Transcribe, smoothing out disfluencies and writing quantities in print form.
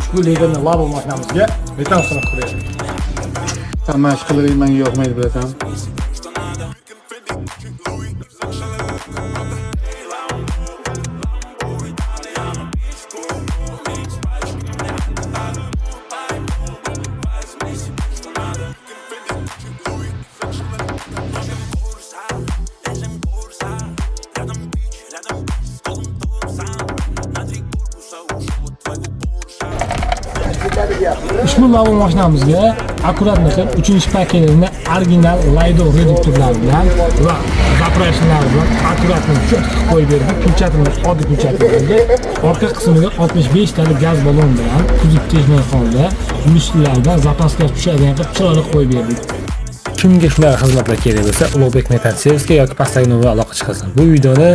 Ushbu legalni labo mashinamizga metan sinab qo'yaylik. Hamma ish qilib menga yoqmaydi bilasan. Ushbu labo mashinamizga akkuratlikda 3-paketini original Lido reduktorlar bilan va zaprashkalar bilan akkuratni cho'tib qo'yib berdik. Pulchatimiz oddiy pulchatlarga orqa qismiga 65 talik gaz ballon bilan kuzov texnik holda yuzlardan zapaska tushadigan qilib chiroyli qo'yib berdik. Kimga shunday xizmatlar kerak bo'lsa, Ulug'bek Metal Service'ga yoki pastdagi nomerga aloqa qilsin. Bu videoni